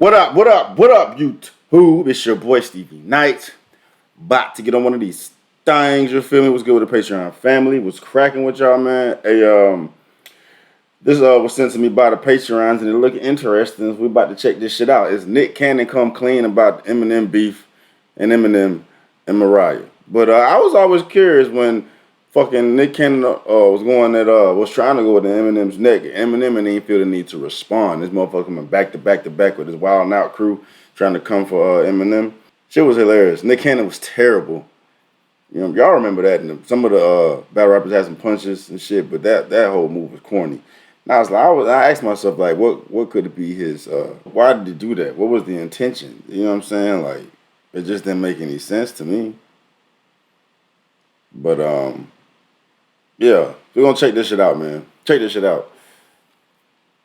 What up, what up, what up, YouTube? It's your boy Stevie Knight. About to get on one of these things, you feel me? What's good with the Patreon family? What's cracking with y'all, man? This was sent to me by the Patreons, and it look interesting. We about to check this shit out. It's Nick Cannon come clean about Eminem beef and Eminem and Mariah. But I was always curious when fucking Nick Cannon was trying to go with Eminem's neck. Eminem and he didn't feel the need to respond. This motherfucker went back to back to back with his Wild 'N Out crew trying to come for Eminem. Shit was hilarious. Nick Cannon was terrible. You know, y'all remember that. And some of the battle rappers had some punches and shit, but that whole move was corny. And I asked myself, like, what could it be his? Why did he do that? What was the intention? You know what I'm saying? Like, it just didn't make any sense to me. But yeah, we're gonna check this shit out, man. Check this shit out.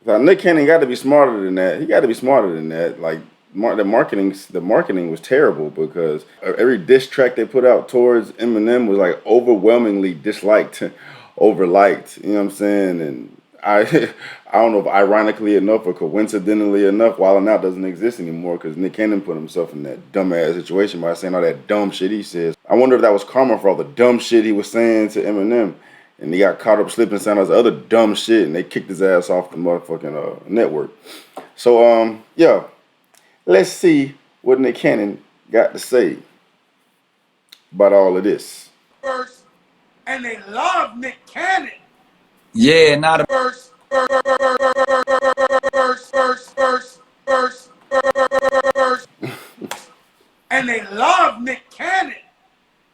Now, Nick Cannon got to be smarter than that. He got to be smarter than that. Like, the marketing was terrible because every diss track they put out towards Eminem was like overwhelmingly disliked, overliked. You know what I'm saying? And I I don't know if ironically enough or coincidentally enough, Wild 'N Out doesn't exist anymore because Nick Cannon put himself in that dumbass situation by saying all that dumb shit he says. I wonder if that was karma for all the dumb shit he was saying to Eminem. And he got caught up slipping saying all this other dumb shit, and they kicked his ass off the motherfucking network. So yeah, let's see what Nick Cannon got to say about all of this. First, and they love Nick Cannon. Yeah, not a First, and they love Nick Cannon.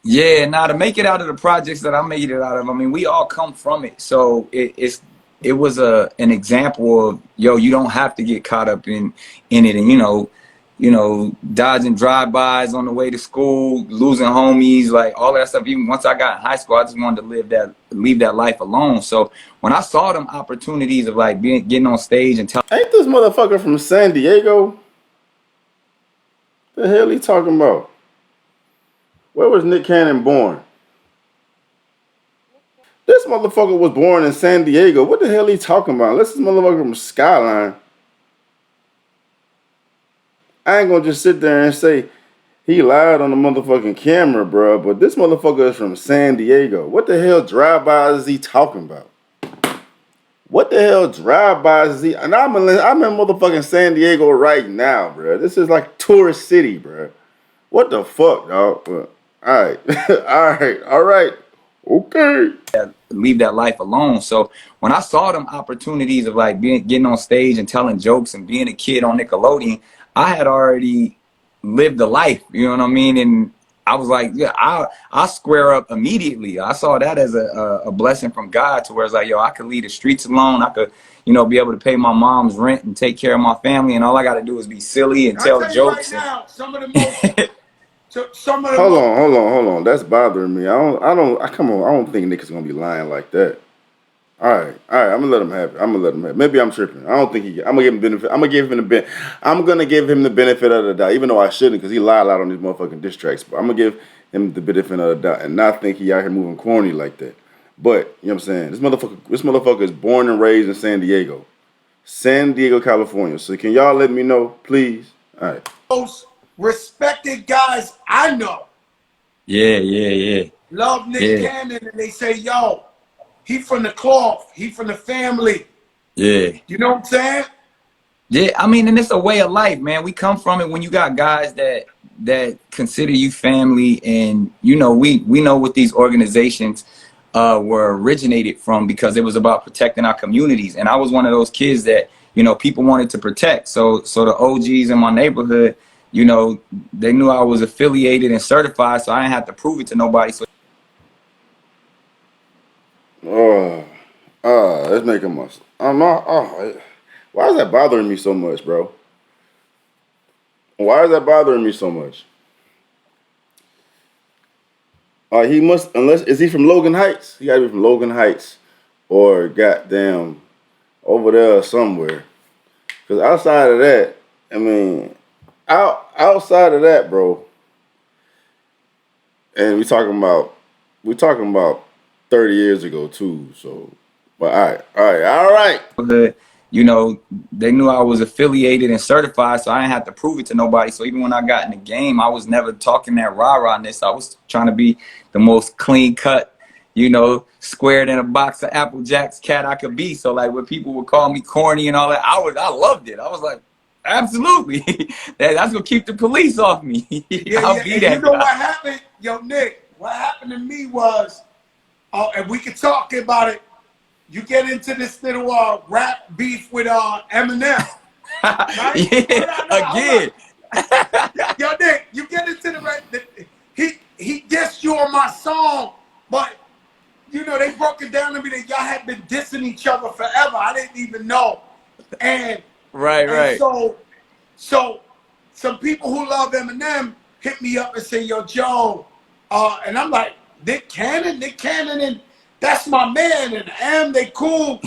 yeah, now to make it out of the projects that I made it out of. I mean, we all come from it, so it was an example of you don't have to get caught up in it, and dodging drive-bys on the way to school, losing homies, like all that stuff. Even once I got in high school, I just wanted to leave that life alone. So when I saw them opportunities of like getting on stage and telling, Ain't this motherfucker from San Diego? The hell he talking about? Where was Nick Cannon born? This motherfucker was born in San Diego. What the hell he talking about? Unless this motherfucker from Skyline. I ain't gonna just sit there and say he lied on the motherfucking camera, bro. But this motherfucker is from San Diego. What the hell drive-bys is he talking about? What the hell drive-bys is he? And I'm in motherfucking San Diego right now, bro. This is like tourist city, bro. What the fuck, dog? All right, all right, okay. leave that life alone. So when I saw them opportunities of like getting on stage and telling jokes and being a kid on Nickelodeon, I had already lived the life, you know what I mean? And I was like, yeah, I square up immediately. I saw that as a blessing from God to where it's like, I could leave the streets alone. I could, be able to pay my mom's rent and take care of my family. And all I got to do is be silly and tell jokes. Right now, some of the most. Hold on. That's bothering me. Come on. I don't think Nick is gonna be lying like that. All right. I'm gonna let him have it. Maybe I'm tripping. I don't think I'm gonna give him benefit. I'm gonna give him the benefit of the doubt, even though I shouldn't, because he lied a lot on these motherfucking diss tracks. But I'm gonna give him the benefit of the doubt and not think he out here moving corny like that. But you know what I'm saying? This motherfucker is born and raised in San Diego, California. So can y'all let me know, please? All right. Most respected guys I know. Yeah. Love Nick Cannon, and they say, he from the cloth, he from the family. Yeah. You know what I'm saying? Yeah, I mean, and it's a way of life, man. We come from it when you got guys that consider you family, and we know what these organizations were originated from, because it was about protecting our communities. And I was one of those kids that people wanted to protect. So the OGs in my neighborhood, they knew I was affiliated and certified, so I didn't have to prove it to nobody. So Let's make him us. Why is that bothering me so much, bro? Why is that bothering me so much? He must, is he from Logan Heights? He gotta be from Logan Heights or goddamn over there somewhere. Because outside of that, I mean, outside of that, bro, and we talking about 30 years ago too. So, but all right. you know, they knew I was affiliated and certified, so I didn't have to prove it to nobody. So even when I got in the game, I was never talking that rah-rahness. I was trying to be the most clean cut, you know, squared in a box of Apple Jacks cat I could be. So like when people would call me corny and all that, I loved it. I was like, absolutely. That's gonna keep the police off me. I'll be And that you know guy. what happened? Yo, Nick, what happened to me was, and we could talk about it, you get into this little rap beef with Eminem. Right? Yeah, again. Yo, Nick, you get into he dissed you on my song, but you know, they broke it down to me that y'all had been dissing each other forever. I didn't even know. And Right. so some people who love Eminem hit me up and say, yo, Joe, and I'm like, Nick Cannon, and that's my man, and they cool.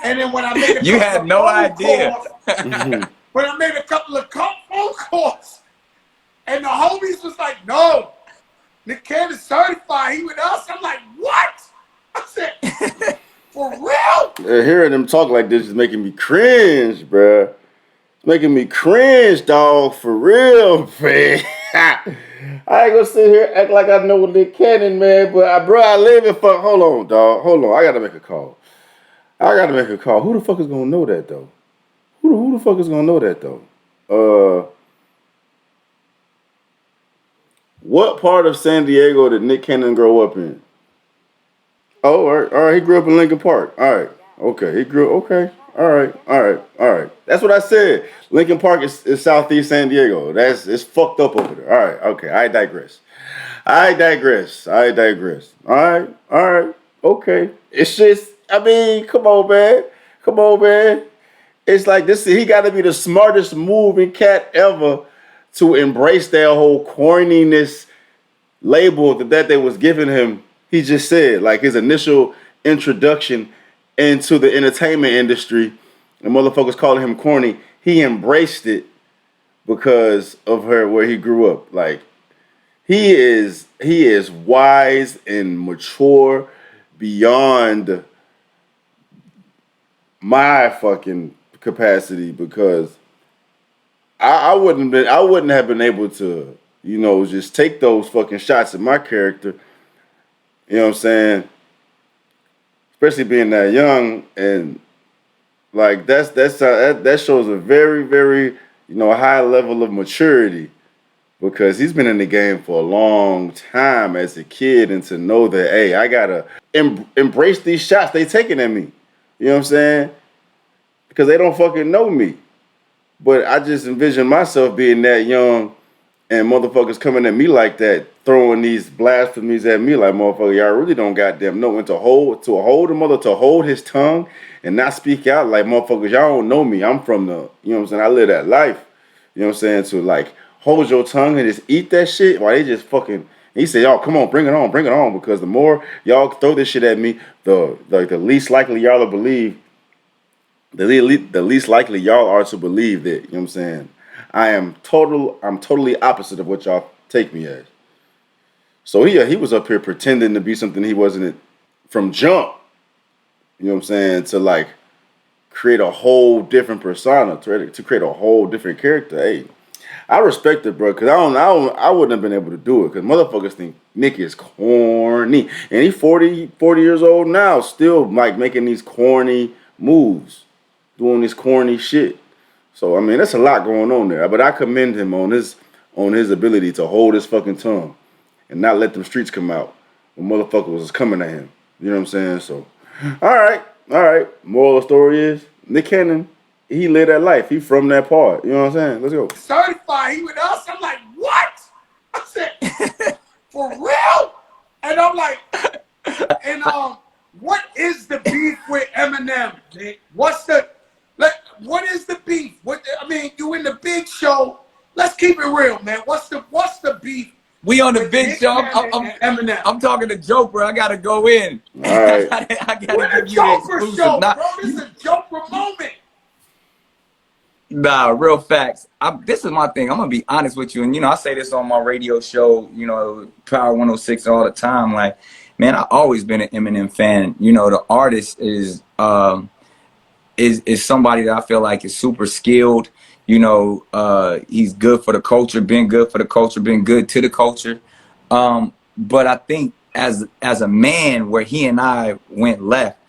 And then when I made a You had no idea. when I made a couple of phone calls, and the homies was like, no, Nick Cannon's certified, he with us. I'm like, what? I said, for real? Hearing them talk like this is making me cringe, bruh. It's making me cringe, dog, for real, man. I ain't gonna sit here act like I know Nick Cannon, man, but I live in fuck. Hold on, dog. Hold on. I gotta make a call. Who the fuck is gonna know that though? Who the fuck is gonna know that though? What part of San Diego did Nick Cannon grow up in? Oh, all right. He grew up in Lincoln Park. All right. Okay. He grew. Okay. All right. That's what I said. Lincoln Park is southeast San Diego. It's fucked up over there. All right. Okay. I digress. All right. Okay. It's just. I mean, come on, man. It's like this. He got to be the smartest moving cat ever to embrace that whole corniness label that they was giving him. He just said, like, his initial introduction into the entertainment industry, and motherfuckers calling him corny, he embraced it because of where he grew up. Like, he is wise and mature beyond my fucking capacity, because I wouldn't have been able to, you know, just take those fucking shots at my character. You know what I'm saying? Especially being that young, and like that shows a very, very, you know, high level of maturity, because he's been in the game for a long time as a kid, and to know that, hey, I gotta embrace these shots they taking at me. You know what I'm saying? Because they don't fucking know me. But I just envision myself being that young and motherfuckers coming at me like that, throwing these blasphemies at me like, motherfucker, y'all really don't goddamn know when to hold his tongue and not speak out. Like, motherfuckers, y'all don't know me. I'm from the, you know what I'm saying? I live that life. You know what I'm saying? To like hold your tongue and just eat that shit while they just fucking. He said, y'all, come on, bring it on, because the more y'all throw this shit at me, the least likely y'all will believe. The least likely y'all are to believe that, you know what I'm saying, I'm totally opposite of what y'all take me as. So he was up here pretending to be something he wasn't from jump, you know what I'm saying, to like create a whole different persona, to create a whole different character. Hey, I respect it, bro, because I wouldn't have been able to do it, because motherfuckers think Nick is corny, and he's 40 years old now, still like making these corny moves, doing this corny shit. So I mean, that's a lot going on there. But I commend him on his ability to hold his fucking tongue and not let them streets come out when motherfuckers was coming at him. You know what I'm saying? So, all right. Moral of the story is Nick Cannon, he lived that life. He from that part. You know what I'm saying? Let's go. Certified, he with us. I'm like, what? I said, for real? And I'm like, and what is the beef with Eminem, Nick? What is the beef? I mean, you in the big show. Let's keep it real, man. What's the beef? We on the big show. I'm talking to Joe, bro. I gotta go in. All right. I gotta We're give you the exclusive. show, bro. This is a Joker moment. Nah, real facts. This is my thing. I'm gonna be honest with you, and you know, I say this on my radio show, you know, Power 106 all the time. Like, man, I've always been an Eminem fan. You know, the artist is is somebody that I feel like is super skilled. You know, he's good for the culture, been good for the culture, been good to the culture. But I think as a man, where he and I went left,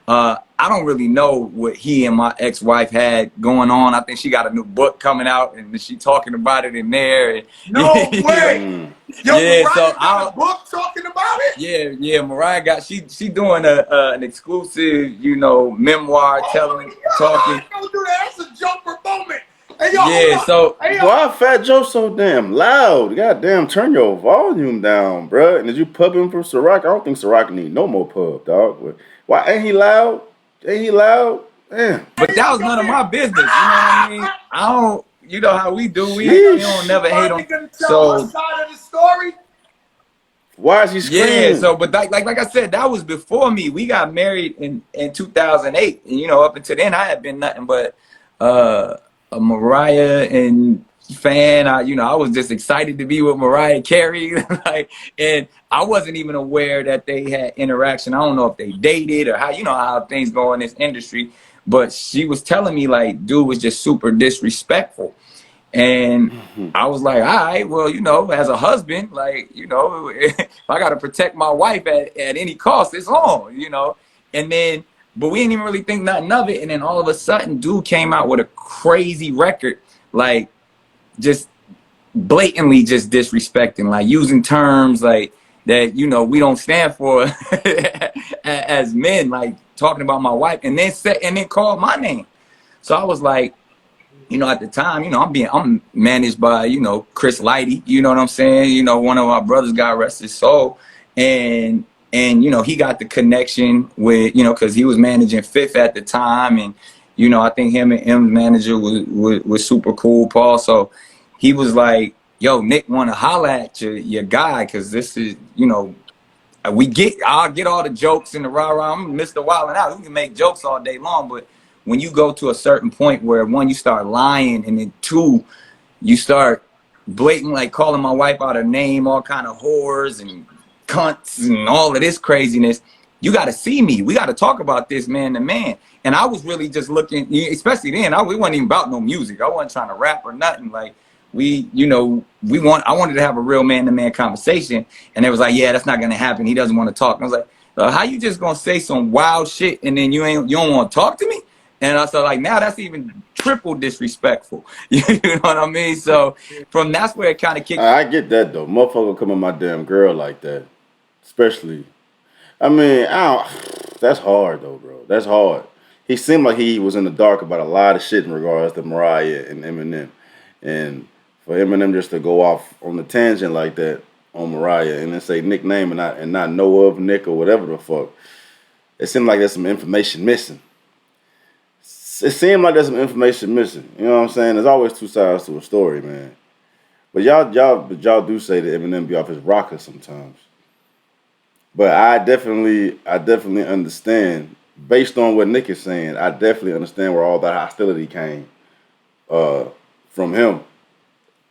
I don't really know what he and my ex-wife had going on. I think she got a new book coming out, and she talking about it in there. And, No like, way. Yo, yeah, so Mariah got a book talking about it? yeah, Mariah got she doing an exclusive, you know, memoir telling, talking. Don't do that. That's a jumper moment. Hey, yo, hold Yeah, up. so Hey, yo. Why Fat Joe so damn loud? Goddamn, turn your volume down, bruh. And did you pub him for Ciroc? I don't think Ciroc need no more pub, dog. But why ain't he loud? Ain't he loud? Damn. but Hey, that yo, was go none of ahead. my business. You know what I mean? I don't, you know how we do. We don't Sheesh. never hate Finally on. gonna tell her So side of the story? Why is he yeah, screaming? so but like I said, that was before me. We got married in 2008, and you know, up until then, I had been nothing but a Mariah and fan. I was just excited to be with Mariah Carey, like, and I wasn't even aware that they had interaction. I don't know if they dated or how, you know how things go in this industry, but she was telling me like, dude was just super disrespectful. And I was like, all right, well, you know, as a husband, like, you know, if I got to protect my wife at any cost, it's on, you know. And then, but we didn't even really think nothing of it. And then all of a sudden, dude came out with a crazy record, like just blatantly just disrespecting, like using terms like that, you know, we don't stand for as men, like talking about my wife, and then called my name. So I was like, you know, at the time, you know, I'm managed by, you know, Chris Lighty, you know what I'm saying? You know, one of our brothers, God rest his soul. And, you know, he got the connection with, you know, cause he was managing Fifth at the time. And, you know, I think him and M's manager was super cool, Paul. So he was like, yo, Nick want to holler at your guy. Cause this is, you know, I'll get all the jokes and the rah-rah. I'm Mr. Wildin' Out. We can make jokes all day long, but when you go to a certain point where, one, you start lying, and then two, you start blatant, like calling my wife out her name, all kind of whores and cunts and all of this craziness, you got to see me. We got to talk about this man to man. And I was really just looking, especially then, we wasn't even about no music. I wasn't trying to rap or nothing. Like, I wanted to have a real man-to-man conversation, and they was like, yeah, that's not gonna happen. He doesn't want to talk. And I was like, how you just gonna say some wild shit and then you don't want to talk to me? And I said, like, now that's even triple disrespectful. You know what I mean? So that's where it kind of kicked. I get that though. Motherfucker come at my damn girl like that. Especially, I mean, I don't, that's hard though, bro. That's hard. He seemed like he was in the dark about a lot of shit in regards to Mariah and Eminem. And for Eminem just to go off on the tangent like that on Mariah and then say nickname and not know of Nick or whatever the fuck, it seemed like there's some information missing. It seemed like there's some information missing. You know what I'm saying? There's always two sides to a story, man. But y'all do say that Eminem be off his rocker sometimes. But I definitely understand, based on what Nick is saying, I definitely understand where all that hostility came from him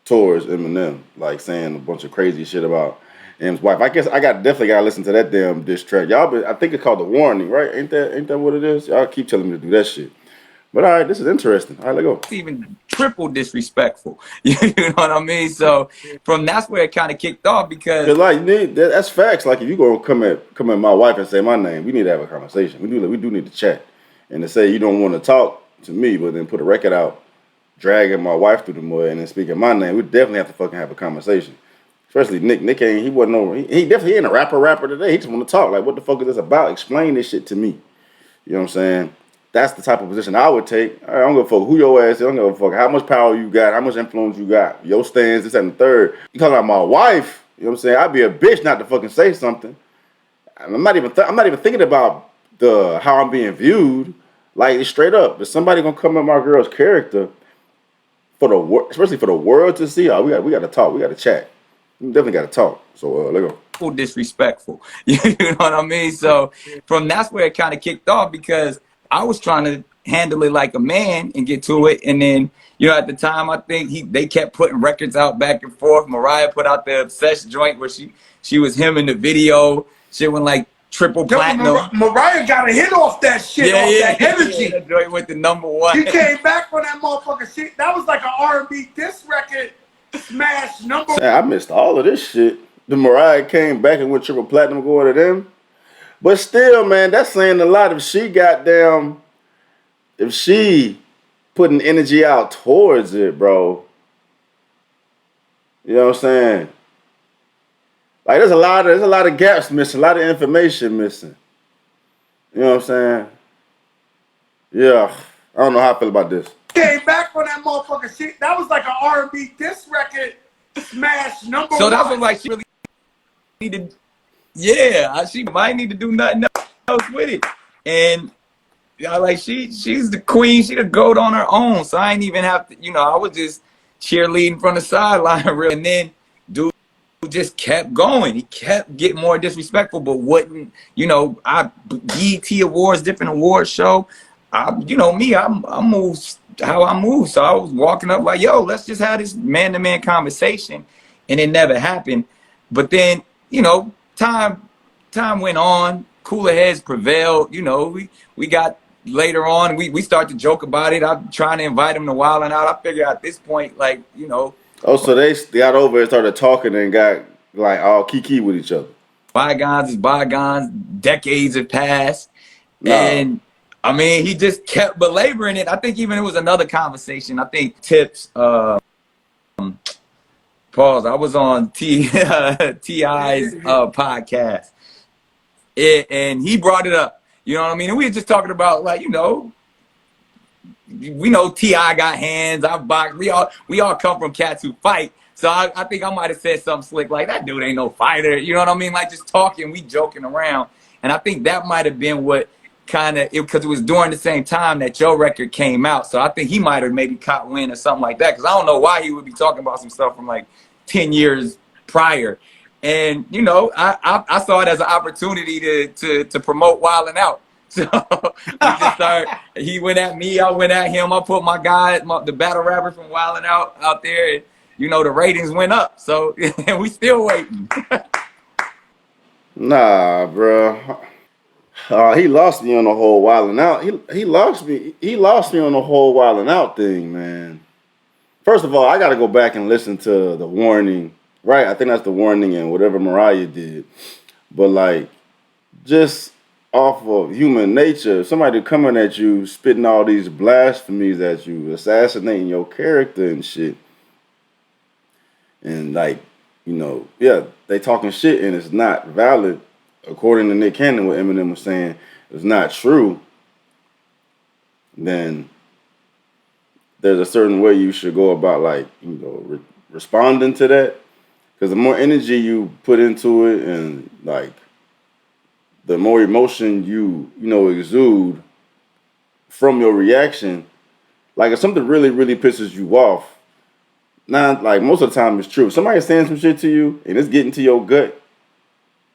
towards Eminem, like saying a bunch of crazy shit about M's wife. I guess definitely gotta listen to that damn diss track. I think it's called The Warning, right? Ain't that what it is? Y'all keep telling me to do that shit. But all right, this is interesting. All right, let's go. It's even triple disrespectful. You know what I mean? So that's where it kind of kicked off, because Cause like that's facts. Like if you gonna come at my wife and say my name, we need to have a conversation. We do need to chat. And to say you don't want to talk to me, but then put a record out, dragging my wife through the mud and then speaking my name, we definitely have to fucking have a conversation. Especially Nick. Nick ain't he definitely ain't a rapper today. He just want to talk. Like what the fuck is this about? Explain this shit to me. You know what I'm saying? That's the type of position I would take. I don't give a fuck who your ass is. I don't give a fuck how much power you got, how much influence you got, your stance, this and the third. You talking about my wife? You know what I'm saying? I'd be a bitch not to fucking say something. I'm not even thinking about how I'm being viewed. Like straight up, if somebody gonna come at my girl's character especially for the world to see, we got to talk. We got to chat. We definitely got to talk. So let's go. Disrespectful. You know what I mean? So that's where it kind of kicked off, because I was trying to handle it like a man and get to it. And then, you know, at the time, I think they kept putting records out back and forth. Mariah put out the Obsessed joint where she was him in the video. Shit went like triple platinum. Mariah got a hit off that shit, that energy. That joint went to #1. She came back on that motherfucker. That was like an R&B diss record smash number. I missed all of this shit. The Mariah came back and went triple platinum going to them. But still, man, that's saying a lot. If she putting energy out towards it, bro. You know what I'm saying? Like there's a lot of gaps missing, a lot of information missing. You know what I'm saying? Yeah. I don't know how I feel about this. Came back on that motherfucker. That was like an R&B diss record smash #1. So that's what like she really needed. Yeah, she might need to do nothing else with it. And like she's the queen, she the GOAT on her own. So I ain't even have to, I was just cheerleading from the sideline, really. And then dude just kept going. He kept getting more disrespectful, but wouldn't, BET Awards, different award show. I move how I move. So I was walking up like, yo, let's just have this man-to-man conversation. And it never happened. But then, time went on, cooler heads prevailed. We got later on, we started to joke about it. I'm trying to invite him to Wild 'N Out. I figured at this point, like, Oh, so they got over and started talking and got like all kiki with each other. Bygones is bygones. Decades have passed. No. And I mean, he just kept belaboring it. I think even it was another conversation. I think Tips, pause. I was on T.I.'s podcast. And he brought it up. You know what I mean? And we were just talking about, like, we know T.I. got hands. I box. We all come from cats who fight. So I think I might have said something slick like, that dude ain't no fighter. You know what I mean? Like, just talking, we joking around. And I think that might have been what because it was during the same time that your record came out. So I think he might have maybe caught wind or something like that. Because I don't know why he would be talking about some stuff from like 10 years prior. And, I saw it as an opportunity to promote Wild 'N Out. So we just started, he went at me, I went at him. I put my guy, the battle rapper from Wild 'N Out there. And, the ratings went up. So and we still waiting. Nah, bro. He lost me on the whole Wild 'N Out. He lost me. He lost me on the whole Wild 'N Out thing, man. First of all, I got to go back and listen to the warning. Right, I think that's the warning and whatever Mariah did. But like, just off of human nature, somebody coming at you, spitting all these blasphemies at you, assassinating your character and shit. And like, they talking shit and it's not valid. According to Nick Cannon, what Eminem was saying is not true. Then there's a certain way you should go about like, responding to that. Because the more energy you put into it and like the more emotion you exude from your reaction, like if something really, really pisses you off, now like most of the time it's true. If somebody's saying some shit to you and it's getting to your gut,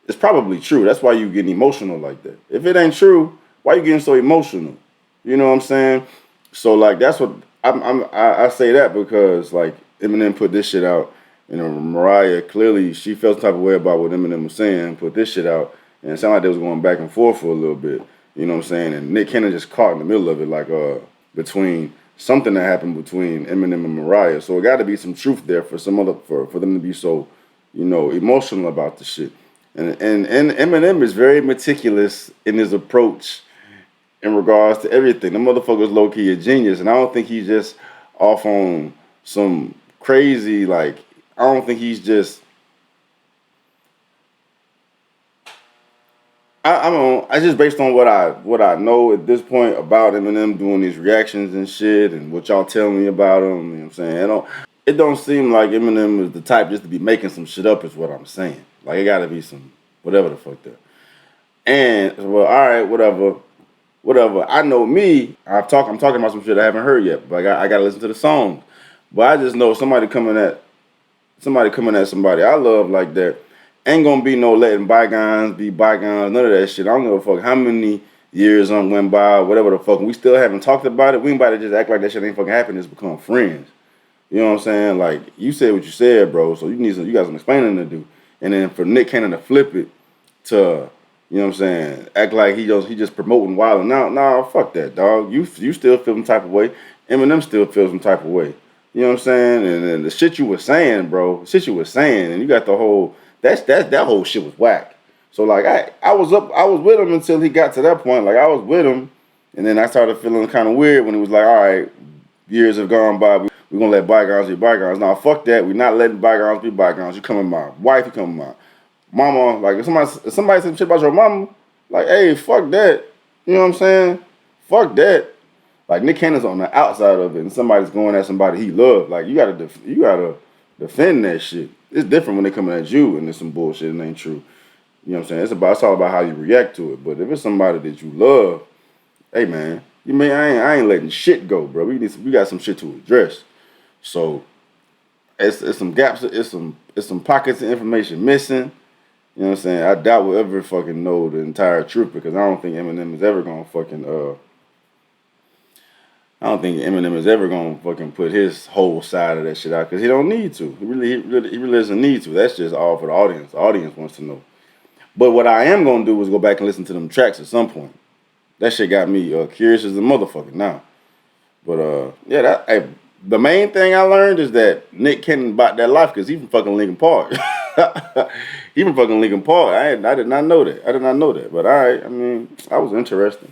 it's probably true. That's why you getting emotional like that. If it ain't true, why you getting so emotional? You know what I'm saying? So like that's what I say that because like Eminem put this shit out. Mariah, clearly, she felt some type of way about what Eminem was saying, put this shit out, and it sounded like they was going back and forth for a little bit. You know what I'm saying? And Nick Cannon just caught in the middle of it, like between something that happened between Eminem and Mariah. So it got to be some truth there for for them to be so, emotional about the shit. And Eminem is very meticulous in his approach in regards to everything. The motherfucker's low-key a genius, and I don't think he's just off on some crazy, like, I don't think he's just. I just based on what I know at this point about Eminem doing these reactions and shit, and what y'all tell me about him. You know what I'm saying? It don't seem like Eminem is the type just to be making some shit up. Is what I'm saying. Like it got to be some whatever the fuck that. And well, all right, whatever. I know me. I'm talking about some shit I haven't heard yet, but I gotta listen to the songs. But I just know somebody coming at somebody I love like that, ain't gonna be no letting bygones be bygones, none of that shit. I don't give a fuck how many years went by, whatever the fuck. We still haven't talked about it. We ain't about to just act like that shit ain't fucking happened. Just become friends. You know what I'm saying? Like, you said what you said, bro, so you got some explaining to do. And then for Nick Cannon to flip it to You know what I'm saying? Act like he just promoting wild and out. Nah, fuck that, dog. You still feel some type of way. Eminem still feels some type of way. You know what I'm saying? And the shit you was saying, bro, the shit you was saying, and you got the whole that whole shit was whack. So like I was with him until he got to that point. Like I was with him, and then I started feeling kind of weird when he was like, all right, years have gone by. We're gonna let bygones be bygones. Now fuck that. We're not letting bygones be bygones. You come with my wife, you come with my mama. Like if somebody said shit about your mama, like, hey, fuck that. You know what I'm saying? Fuck that. Like Nick Cannon's on the outside of it, and somebody's going at somebody he loved. Like you gotta defend that shit. It's different when they coming at you and it's some bullshit and ain't true. You know what I'm saying? It's all about how you react to it. But if it's somebody that you love, hey man, I ain't letting shit go, bro. We got some shit to address. So it's some gaps. It's some pockets of information missing. You know what I'm saying? I doubt we'll ever fucking know the entire truth because I don't think Eminem is ever gonna fucking I don't think Eminem is ever gonna fucking put his whole side of that shit out because he don't need to. He really doesn't need to. That's just all for the audience. The audience wants to know. But what I am gonna do is go back and listen to them tracks at some point. That shit got me curious as a motherfucker now. But yeah, the main thing I learned is that Nick Cannon bought that life because he from fucking Lincoln Park. He from fucking Lincoln Park. I did not know that. I did not know that. But all right, I mean, that was interesting.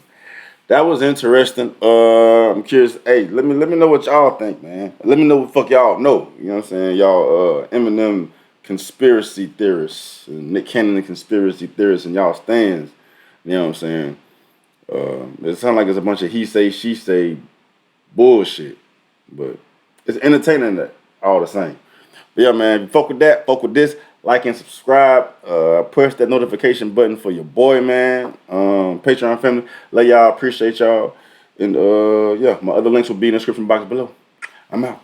That was interesting. I'm curious. Hey, let me know what y'all think, man. Let me know what the fuck y'all know. You know what I'm saying? Y'all Eminem conspiracy theorists and Nick Cannon conspiracy theorists and y'all stands. You know what I'm saying? It sounds like it's a bunch of he say, she say bullshit. But it's entertaining that all the same. But yeah, man, if you fuck with that, fuck with this, like and subscribe. Push that notification button for your boy, man. Patreon family. Love y'all, appreciate y'all. And yeah, my other links will be in the description box below. I'm out.